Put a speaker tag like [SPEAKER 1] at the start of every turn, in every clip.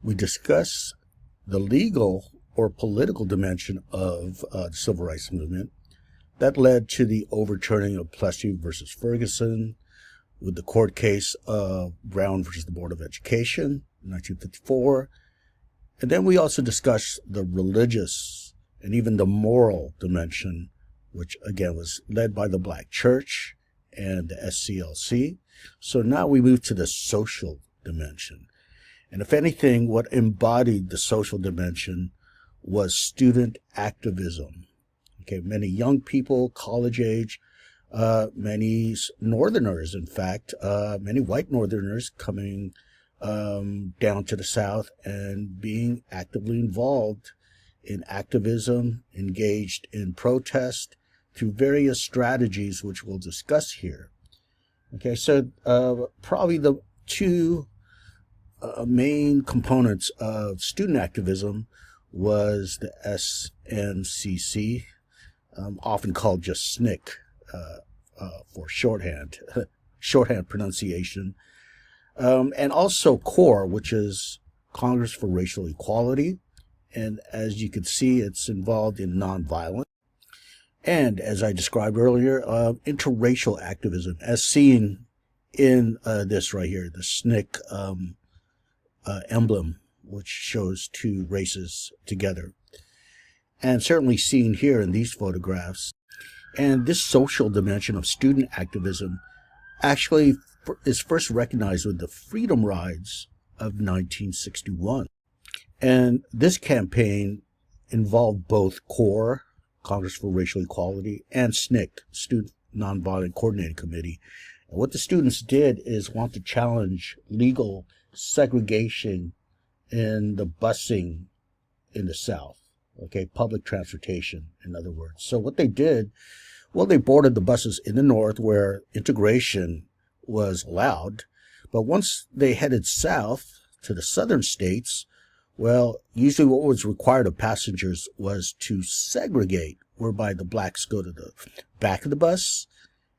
[SPEAKER 1] we discuss the legal or political dimension of the civil rights movement that led to the overturning of Plessy versus Ferguson, with the court case of Brown versus the Board of Education in 1954. And then we also discuss the religious and even the moral dimension, which again was led by the Black Church and the SCLC. So now we move to the social dimension. And if anything, what embodied the social dimension was student activism. Okay, many young people, college age, many Northerners, in fact, many white Northerners coming down to the South and being actively involved in activism, engaged in protest through various strategies, which we'll discuss here. Okay, so probably the two main components of student activism was the SNCC, often called just SNCC for shorthand pronunciation, and also CORE, which is Congress for Racial Equality. And as you can see, it's involved in nonviolence. And as I described earlier, interracial activism, as seen in this right here, the SNCC emblem, which shows two races together. And certainly seen here in these photographs. And this social dimension of student activism actually is first recognized with the Freedom Rides of 1961. And this campaign involved both CORE, Congress for Racial Equality, and SNCC, Student Nonviolent Coordinating Committee. And what the students did is want to challenge legal segregation in the busing in the South. Okay, public transportation, in other words. So what they did, well, they boarded the buses in the North where integration was allowed. But once they headed south to the southern states, well, usually what was required of passengers was to segregate, whereby the blacks go to the back of the bus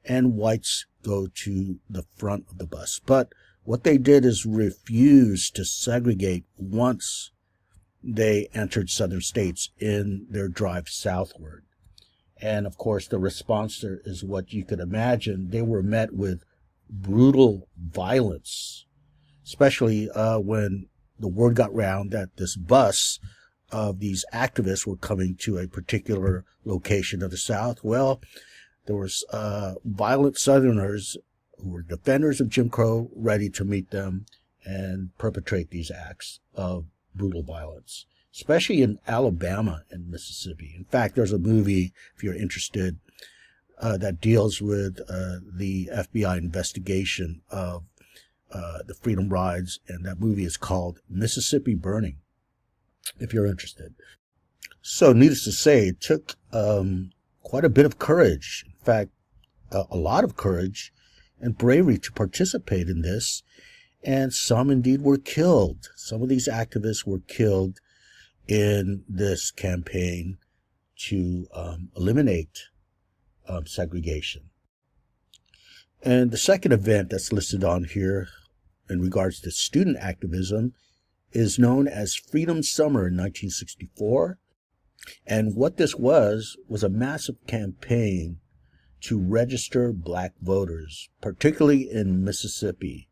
[SPEAKER 1] and whites go to the front of the bus. But what they did is refuse to segregate once they entered southern states in their drive southward. And of course, the response there is what you could imagine. They were met with brutal violence, especially when the word got round that this bus of these activists were coming to a particular location of the South. Well, there was violent Southerners who were defenders of Jim Crow ready to meet them and perpetrate these acts of brutal violence, especially in Alabama and Mississippi. In fact, there's a movie, if you're interested, that deals with the FBI investigation of the Freedom Rides, and that movie is called Mississippi Burning, if you're interested. So needless to say, it took quite a bit of courage, in fact, a lot of courage and bravery to participate in this. And some indeed were killed. Some of these activists were killed in this campaign to eliminate segregation. And the second event that's listed on here in regards to student activism is known as Freedom Summer in 1964. And what this was a massive campaign to register black voters, particularly in Mississippi,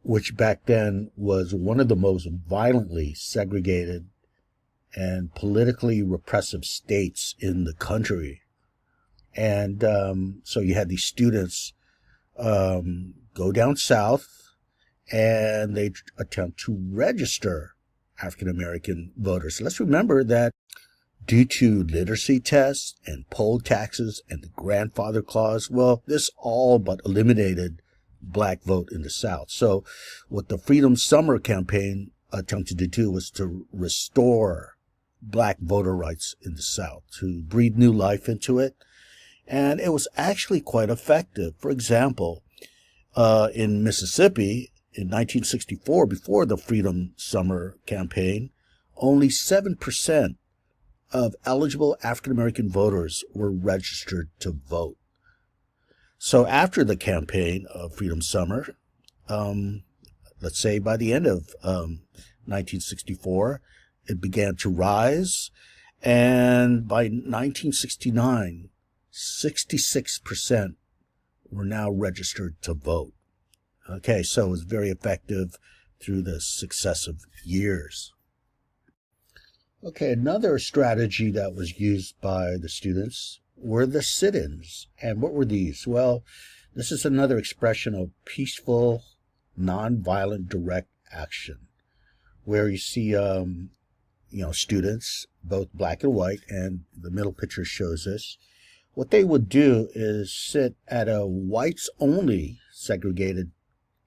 [SPEAKER 1] which back then was one of the most violently segregated and politically repressive states in the country. And so you had these students go down south, and they attempt to register African-American voters. Let's remember that due to literacy tests and poll taxes and the grandfather clause, well, this all but eliminated black vote in the South. So what the Freedom Summer campaign attempted to do was to restore black voter rights in the South, to breathe new life into it. And it was actually quite effective. For example, in Mississippi in 1964, before the Freedom Summer campaign, only 7% of eligible African-American voters were registered to vote. So after the campaign of Freedom Summer, let's say by the end of 1964, it began to rise. And by 1969, 66% were now registered to vote. Okay, so it was very effective through the successive years. Okay, another strategy that was used by the students were the sit-ins. And what were these? Well, this is another expression of peaceful, nonviolent, direct action, where you see, students, both black and white, and the middle picture shows this. What they would do is sit at a whites-only segregated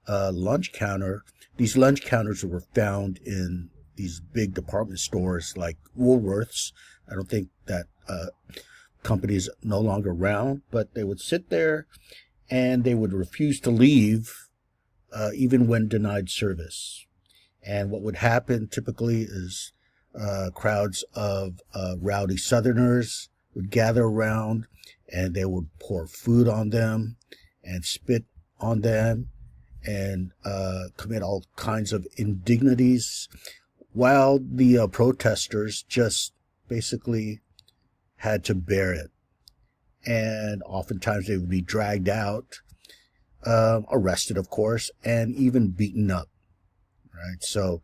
[SPEAKER 1] lunch counter. These lunch counters were found in these big department stores like Woolworths. I don't think that company is no longer around, but they would sit there and they would refuse to leave even when denied service. And what would happen typically is crowds of rowdy Southerners would gather around and they would pour food on them and spit on them and commit all kinds of indignities, while the protesters just basically had to bear it. And oftentimes they would be dragged out, arrested, of course, and even beaten up. Right? So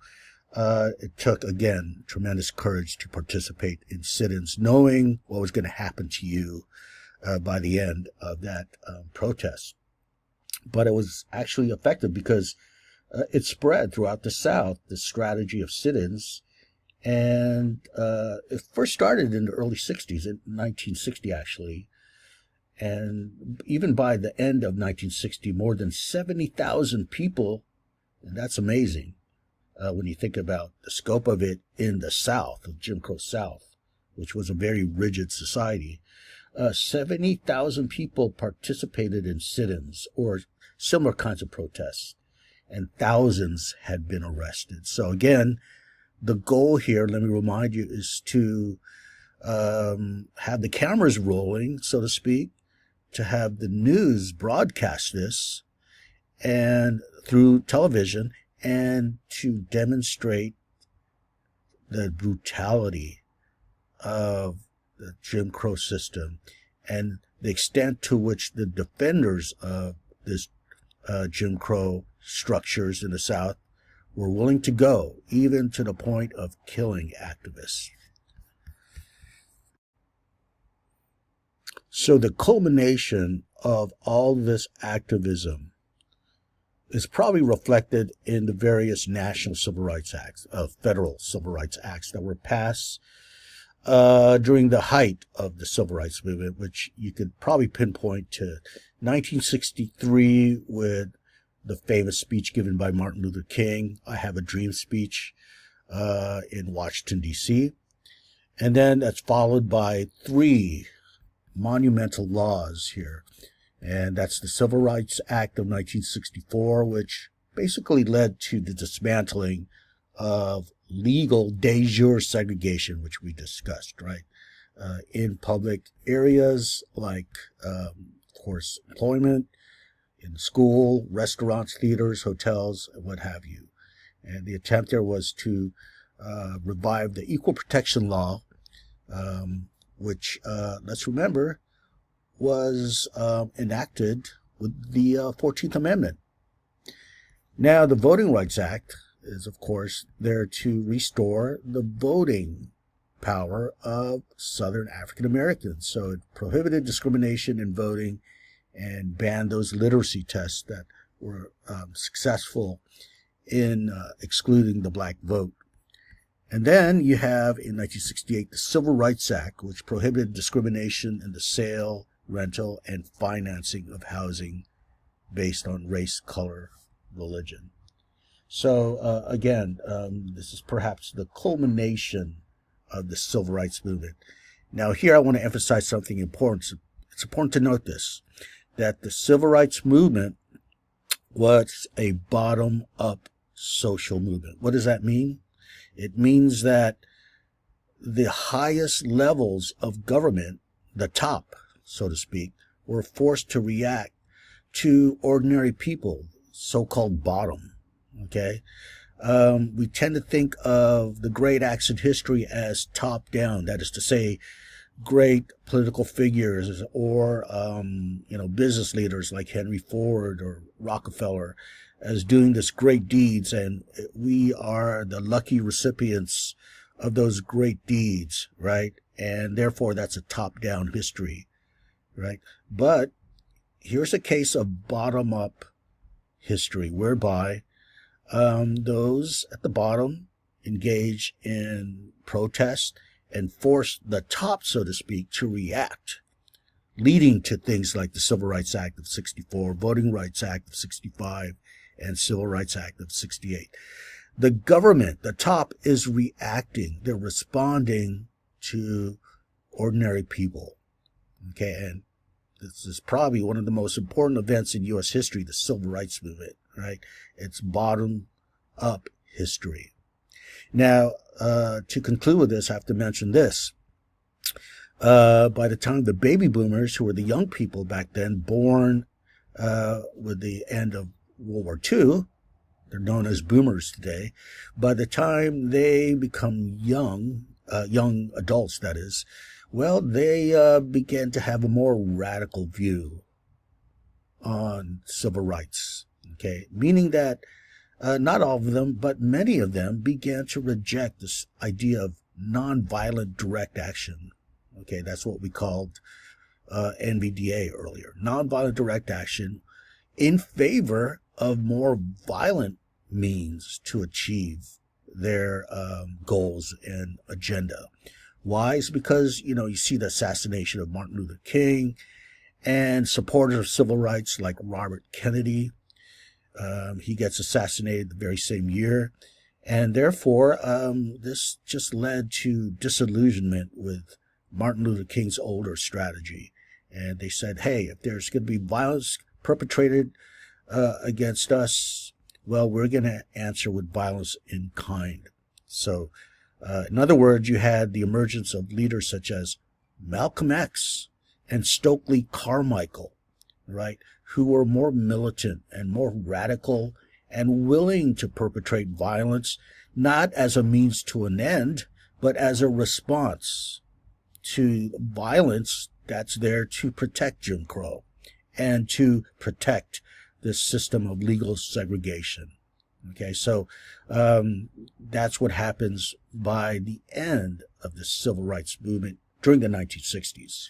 [SPEAKER 1] it took, again, tremendous courage to participate in sit-ins, knowing what was going to happen to you by the end of that protest. But it was actually effective because it spread throughout the South, the strategy of sit-ins. And it first started in the early 60s, in 1960 actually. And even by the end of 1960, more than 70,000 people, and that's amazing when you think about the scope of it in the South, the Jim Crow South, which was a very rigid society. 70,000 people participated in sit-ins or similar kinds of protests, and thousands had been arrested. So again, the goal here, let me remind you, is to have the cameras rolling, so to speak, to have the news broadcast this and through television, and to demonstrate the brutality of the Jim Crow system and the extent to which the defenders of this Jim Crow structures in the South were willing to go, even to the point of killing activists. So the culmination of all this activism is probably reflected in the various national civil rights acts, federal civil rights acts that were passed during the height of the civil rights movement, which you could probably pinpoint to 1963 with the famous speech given by Martin Luther King, I Have a Dream speech in Washington, D.C. And then that's followed by 3 monumental laws here. And that's the Civil Rights Act of 1964, which basically led to the dismantling of legal de jure segregation, which we discussed, right? In public areas like, of course, employment, in school, restaurants, theaters, hotels, and what have you. And the attempt there was to revive the Equal Protection Law, which, let's remember, was enacted with the 14th Amendment. Now, the Voting Rights Act is, of course, there to restore the voting power of Southern African Americans. So it prohibited discrimination in voting and banned those literacy tests that were successful in excluding the black vote. And then you have, in 1968, the Civil Rights Act, which prohibited discrimination in the sale, rental, and financing of housing based on race, color, religion. So, again, this is perhaps the culmination of the civil rights movement. Now, here I want to emphasize something important. It's important to note this, that the civil rights movement was a bottom-up social movement. What does that mean? It means that the highest levels of government, the top, so to speak, were forced to react to ordinary people, so-called bottom, okay? We tend to think of the great acts in history as top down. That is to say, great political figures or business leaders like Henry Ford or Rockefeller as doing this great deeds, and we are the lucky recipients of those great deeds, right? And therefore that's a top down history, right? But here's a case of bottom up history whereby those at the bottom engage in protest and force the top, so to speak, to react, leading to things like the Civil Rights Act of 64, Voting Rights Act of 65, and Civil Rights Act of 68. The government, the top, is reacting. They're responding to ordinary people. Okay, and this is probably one of the most important events in U.S. history, the Civil Rights Movement, right? It's bottom-up history. Now, to conclude with this, I have to mention this. By the time the baby boomers, who were the young people back then, born with the end of World War II, they're known as boomers today, by the time they become young adults, that is, well, they began to have a more radical view on civil rights, okay? Meaning that not all of them, but many of them began to reject this idea of nonviolent direct action. Okay, that's what we called NVDA earlier, nonviolent direct action, in favor of more violent means to achieve their goals and agenda. Why? It's because, you see the assassination of Martin Luther King and supporters of civil rights like Robert Kennedy. He gets assassinated the very same year. And therefore, this just led to disillusionment with Martin Luther King's older strategy. And they said, hey, if there's going to be violence perpetrated against us, well, we're going to answer with violence in kind. So, in other words, you had the emergence of leaders such as Malcolm X and Stokely Carmichael, right, who were more militant and more radical and willing to perpetrate violence, not as a means to an end, but as a response to violence that's there to protect Jim Crow and to protect this system of legal segregation. Okay, so that's what happens by the end of the civil rights movement during the 1960s.